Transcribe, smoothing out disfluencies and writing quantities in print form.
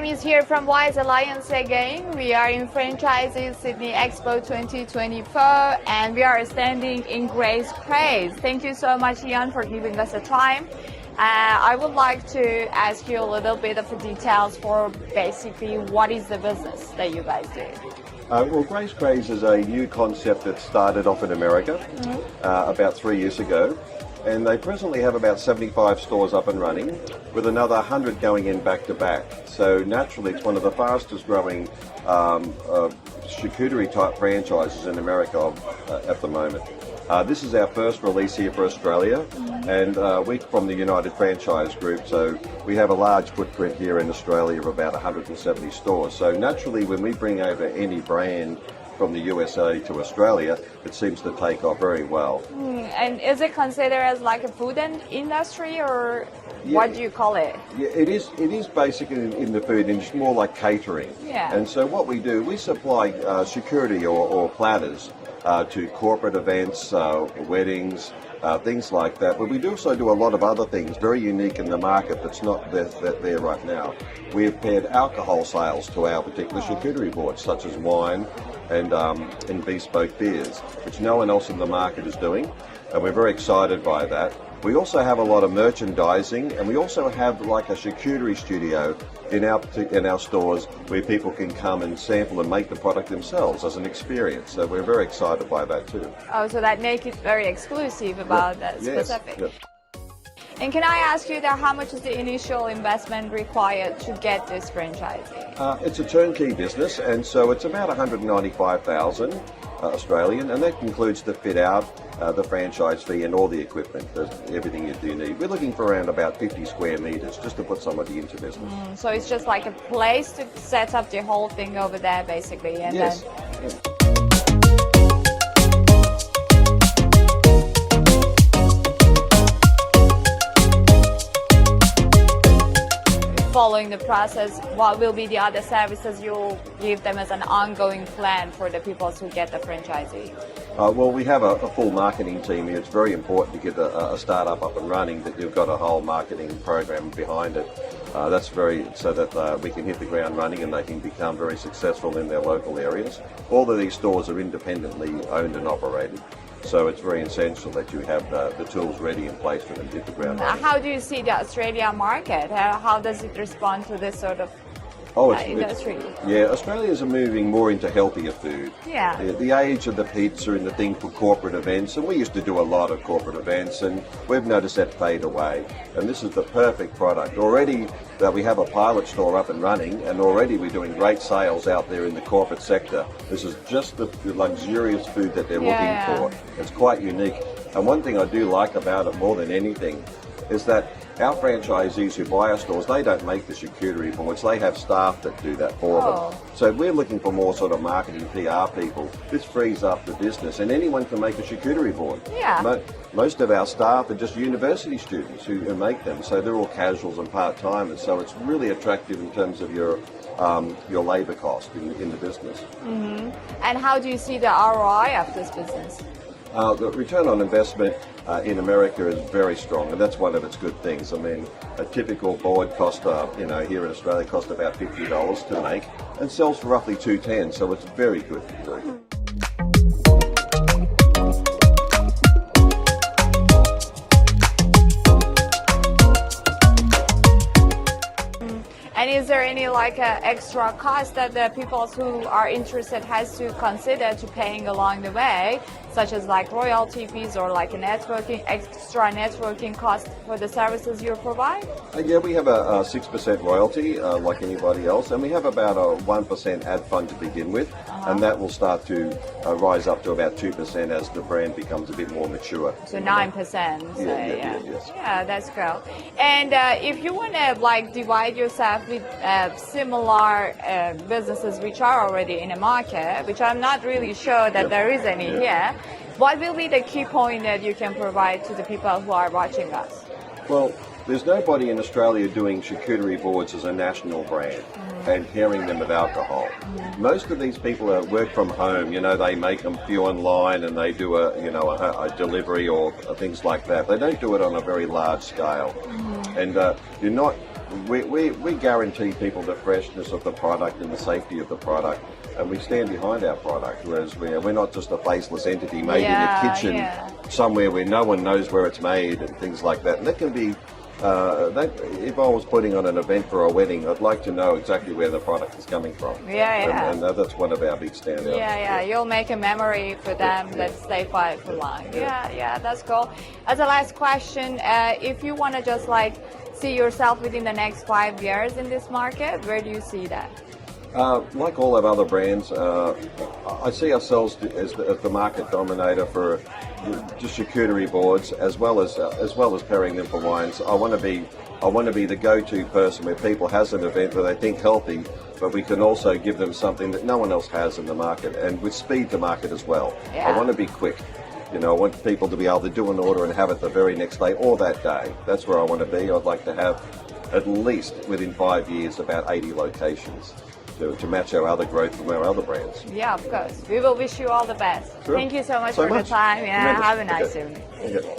is here from Wise Alliance again. We are in Franchising Sydney Expo 2024 and we are standing in Graze Craze. Thank you so much, Ian, for giving us the time. I would like to ask you a little bit of the details for basically what is the business that you guys do. Well, Graze Craze is a new concept that started off in America about 3 years ago. And they presently have about 75 stores up and running, with another 100 going in back to back. So naturally, it's one of the fastest growing charcuterie type franchises in America at the moment. This is our first release here for Australia, and we're from the United Franchise Group, so we have a large footprint here in Australia of about 170 stores. So naturally, when we bring over any brand from the USA to Australia, it seems to take off very well. And is it considered as like a food industry, or what do you call it? Yeah, it is basically in the food industry, more like catering. Yeah. And so what we do, we supply charcuterie or platters to corporate events, weddings, things like that. But we do also do a lot of other things very unique in the market that's not there right now. We've paired alcohol sales to our particular charcuterie boards, such as wine and bespoke beers, which no one else in the market is doing, and we're very excited by that. We also have a lot of merchandising, and we also have like a charcuterie studio in our stores where people can come and sample and make the product themselves as an experience. So we're very excited by that too. Oh, so that makes it very exclusive about that specific. Yes. And can I ask you that how much is the initial investment required to get this franchising? It's a turnkey business, and so it's about 195,000 Australian, and that includes the fit out, the franchise fee, and all the equipment, everything you do need. We're looking for around about 50 square meters just to put somebody into business. So it's just like a place to set up the whole thing over there, basically, and yes. then. Yes. Following the process, what will be the other services you'll give them as an ongoing plan for the people who get the franchisee? Well, we have a full marketing team here. It's very important to get a startup up and running, that you've got a whole marketing program behind it. That's so that we can hit the ground running and they can become very successful in their local areas. All of these stores are independently owned and operated. So it's very essential that you have the tools ready in place for them to hit the ground running. How do you see the Australia market? How does it respond to this sort of industry? Australians are moving more into healthier food. Yeah. The age of the pizza and the thing for corporate events, and we used to do a lot of corporate events, and we've noticed that fade away. And this is the perfect product. Already we have a pilot store up and running, and already we're doing great sales out there in the corporate sector. This is just the luxurious food that they're looking for. It's quite unique. And one thing I do like about it more than anything is that our franchisees who buy our stores, they don't make the charcuterie boards, they have staff that do that for them. So we're looking for more sort of marketing PR people. This frees up the business, and anyone can make a charcuterie board. Yeah. Most of our staff are just university students who make them, so they're all casuals and part-timers, so it's really attractive in terms of your labour cost in the business. And how do you see the ROI of this business? The return on investment in America is very strong, and that's one of its good things. I mean, a typical board cost, here in Australia, cost about $50 to make, and sells for roughly $210, so it's very good. Very good. And is there any like extra cost that the people who are interested has to consider to paying along the way, such as like royalty fees or like a extra networking cost for the services you provide? We have a 6% royalty like anybody else, and we have about a 1% ad fund to begin with, and that will start to rise up to about 2% as the brand becomes a bit more mature. So 9%. Yes. Yeah, that's cool. And if you want to like divide yourself with similar businesses which are already in the market, which I'm not really sure that there is any here, what will be the key point that you can provide to the people who are watching us? Well, there's nobody in Australia doing charcuterie boards as a national brand and pairing them with alcohol. Most of these people work from home. They make them few online and they do a delivery or things like that. They don't do it on a very large scale. And you're not we guarantee people the freshness of the product and the safety of the product, and we stand behind our product, whereas we're not just a faceless entity made in a kitchen somewhere where no one knows where it's made and things like that. And that can be, if I was putting on an event for a wedding, I'd like to know exactly where the product is coming from. And that's one of our big standouts. You'll make a memory for them that stay for long. That's cool. As a last question, if you want to just like see yourself within the next 5 years in this market, where do you see that? Like all of other brands, I see ourselves as the market dominator for just charcuterie boards, as well as pairing them for wines. I want to be the go-to person where people has an event where they think healthy, but we can also give them something that no one else has in the market, and with speed to market as well. I want to be quick. You know, I want people to be able to do an order and have it the very next day or that day. That's where I want to be. I'd like to have at least within 5 years about 80 locations to match our other growth from our other brands. Yeah, of course. We will wish you all the best. Sure. Thank you so much for the time. Yeah, have a nice evening. Okay.